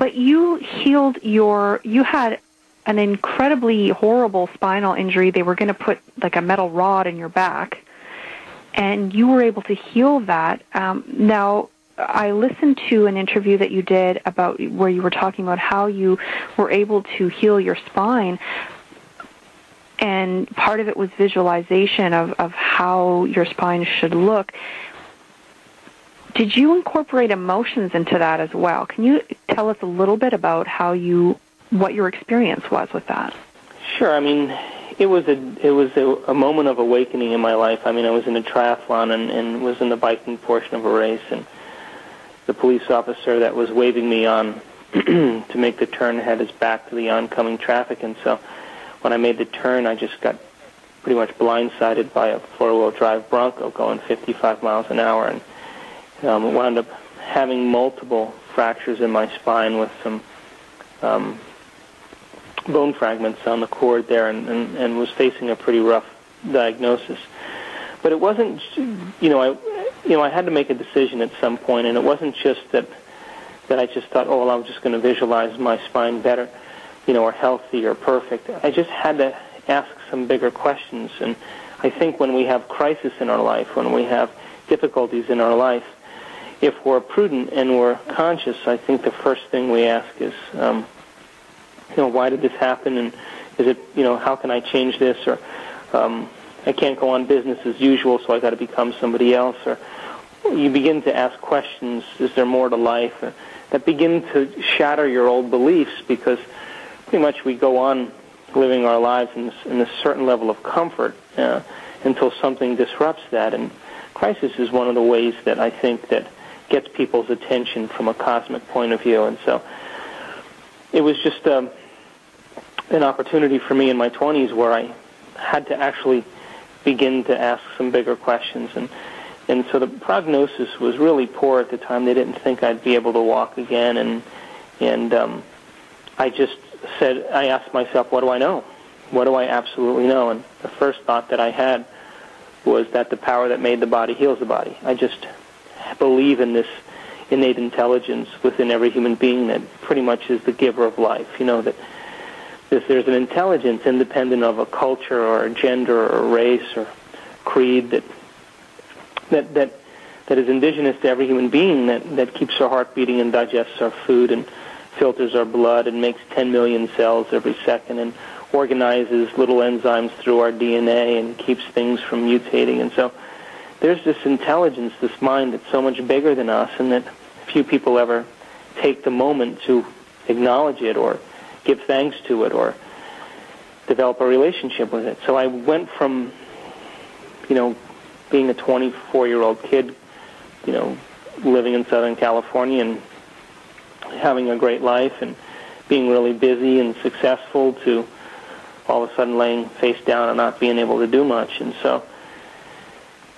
But you had an incredibly horrible spinal injury. They were going to put like a metal rod in your back, and you were able to heal that. Now, I listened to an interview that you did about where you were talking about how you were able to heal your spine, and part of it was visualization of how your spine should look. Did you incorporate emotions into that as well? Can you tell us a little bit about what your experience was with that? Sure. I mean, it was a moment of awakening in my life. I mean, I was in a triathlon and was in the biking portion of a race, and the police officer that was waving me on to make the turn had his back to the oncoming traffic, and so when I made the turn, I just got pretty much blindsided by a four-wheel drive Bronco going 55 miles an hour, and wound up having multiple fractures in my spine with some bone fragments on the cord there, and was facing a pretty rough diagnosis. But it wasn't, I had to make a decision at some point, and it wasn't just that I just thought, oh, well, I was just going to visualize my spine better, or healthy or perfect. I just had to ask some bigger questions, and I think when we have crisis in our life, when we have difficulties in our life, if we're prudent and we're conscious, I think the first thing we ask is, why did this happen, and is it, how can I change this, or I can't go on business as usual, so I got to become somebody else, or you begin to ask questions, is there more to life, that begin to shatter your old beliefs, because pretty much we go on living our lives in a certain level of comfort until something disrupts that, and crisis is one of the ways that I think that gets people's attention from a cosmic point of view. And so it was just an opportunity for me in my 20s where I had to actually begin to ask some bigger questions. And so the prognosis was really poor at the time. They didn't think I'd be able to walk again. And I just said, I asked myself, what do I know? What do I absolutely know? And the first thought that I had was that the power that made the body heals the body. I just believe in this innate intelligence within every human being that pretty much is the giver of life. That there's an intelligence independent of a culture or a gender or a race or creed that is indigenous to every human being, that keeps our heart beating and digests our food and filters our blood and makes 10 million cells every second and organizes little enzymes through our DNA and keeps things from mutating. And so there's this intelligence, this mind that's so much bigger than us, and that few people ever take the moment to acknowledge it or give thanks to it or develop a relationship with it. So I went from, being a 24-year-old kid, living in Southern California and having a great life and being really busy and successful, to all of a sudden laying face down and not being able to do much. And so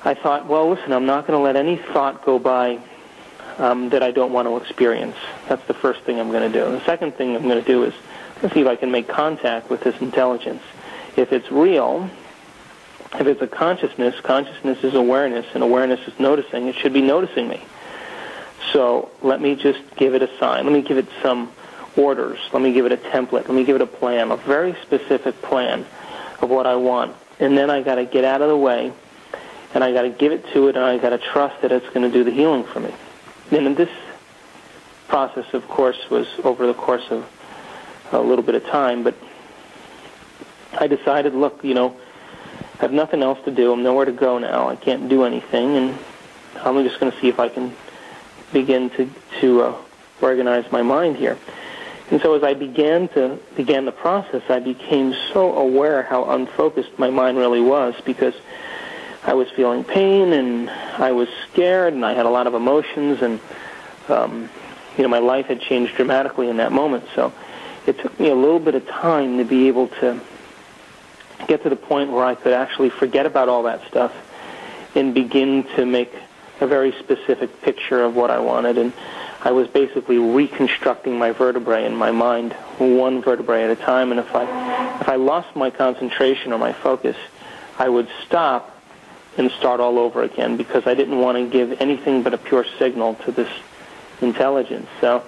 I thought, well, listen, I'm not going to let any thought go by that I don't want to experience. That's the first thing I'm going to do. The second thing I'm going to do is let's see if I can make contact with this intelligence. If it's real, if it's a consciousness is awareness, and awareness is noticing. It should be noticing me. So let me just give it a sign. Let me give it some orders. Let me give it a template. Let me give it a plan, a very specific plan of what I want. And then I got to get out of the way, and I got to give it to it, and I got to trust that it's going to do the healing for me. And this process, of course, was over the course of a little bit of time, but I decided, look, I have nothing else to do. I'm nowhere to go now. I can't do anything, and I'm just going to see if I can begin to organize my mind here. And so as I began the process, I became so aware how unfocused my mind really was, because I was feeling pain, and I was scared, and I had a lot of emotions, and my life had changed dramatically in that moment. So it took me a little bit of time to be able to get to the point where I could actually forget about all that stuff and begin to make a very specific picture of what I wanted. And I was basically reconstructing my vertebrae in my mind, one vertebrae at a time. And if I lost my concentration or my focus, I would stop and start all over again, because I didn't want to give anything but a pure signal to this intelligence. So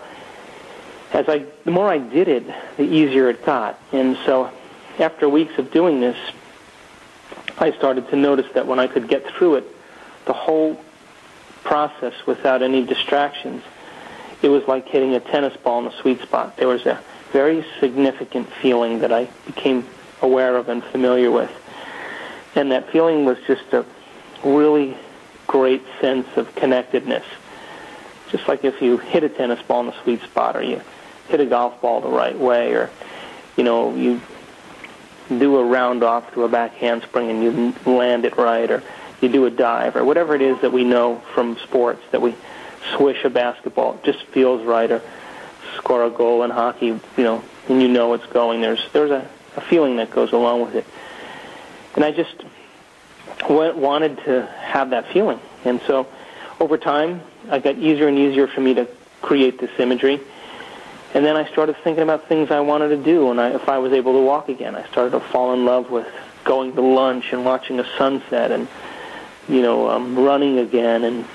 the more I did it, the easier it got. And so after weeks of doing this, I started to notice that when I could get through it, the whole process without any distractions, it was like hitting a tennis ball in the sweet spot. There was a very significant feeling that I became aware of and familiar with. And that feeling was just a really great sense of connectedness. Just like if you hit a tennis ball in the sweet spot, or you hit a golf ball the right way, or, you do a round off to a back handspring and you land it right, or you do a dive, or whatever it is that we know from sports, that we swish a basketball, it just feels right, or score a goal in hockey, and it's going. There's a feeling that goes along with it. And I just wanted to have that feeling. And so over time, it got easier and easier for me to create this imagery. And then I started thinking about things I wanted to do, and if I was able to walk again. I started to fall in love with going to lunch and watching a sunset and, running again. And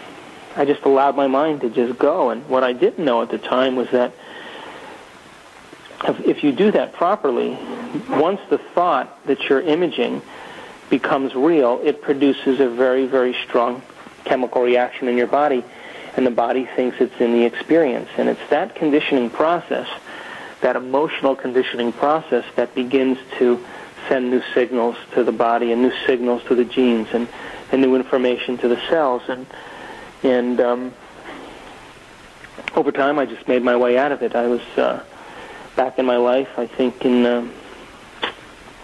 I just allowed my mind to just go. And what I didn't know at the time was that if you do that properly, once the thought that you're imaging becomes real, it produces a very, very strong chemical reaction in your body, and the body thinks it's in the experience. And it's that conditioning process, that emotional conditioning process, that begins to send new signals to the body and new signals to the genes and new information to the cells. And over time, I just made my way out of it. I was back in my life, I think, in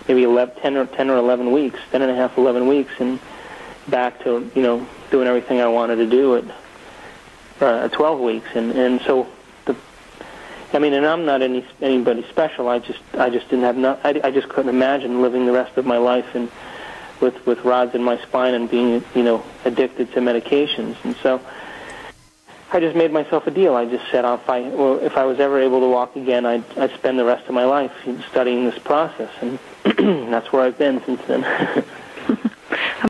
maybe 10 or 11 weeks, 10 and a half, 11 weeks, and back to, doing everything I wanted to do at 12 weeks. And so, and I'm not anybody special. I just didn't have I just couldn't imagine living the rest of my life with rods in my spine and being, addicted to medications. And so I just made myself a deal. I just said, if I was ever able to walk again, I'd spend the rest of my life studying this process, and that's where I've been since then.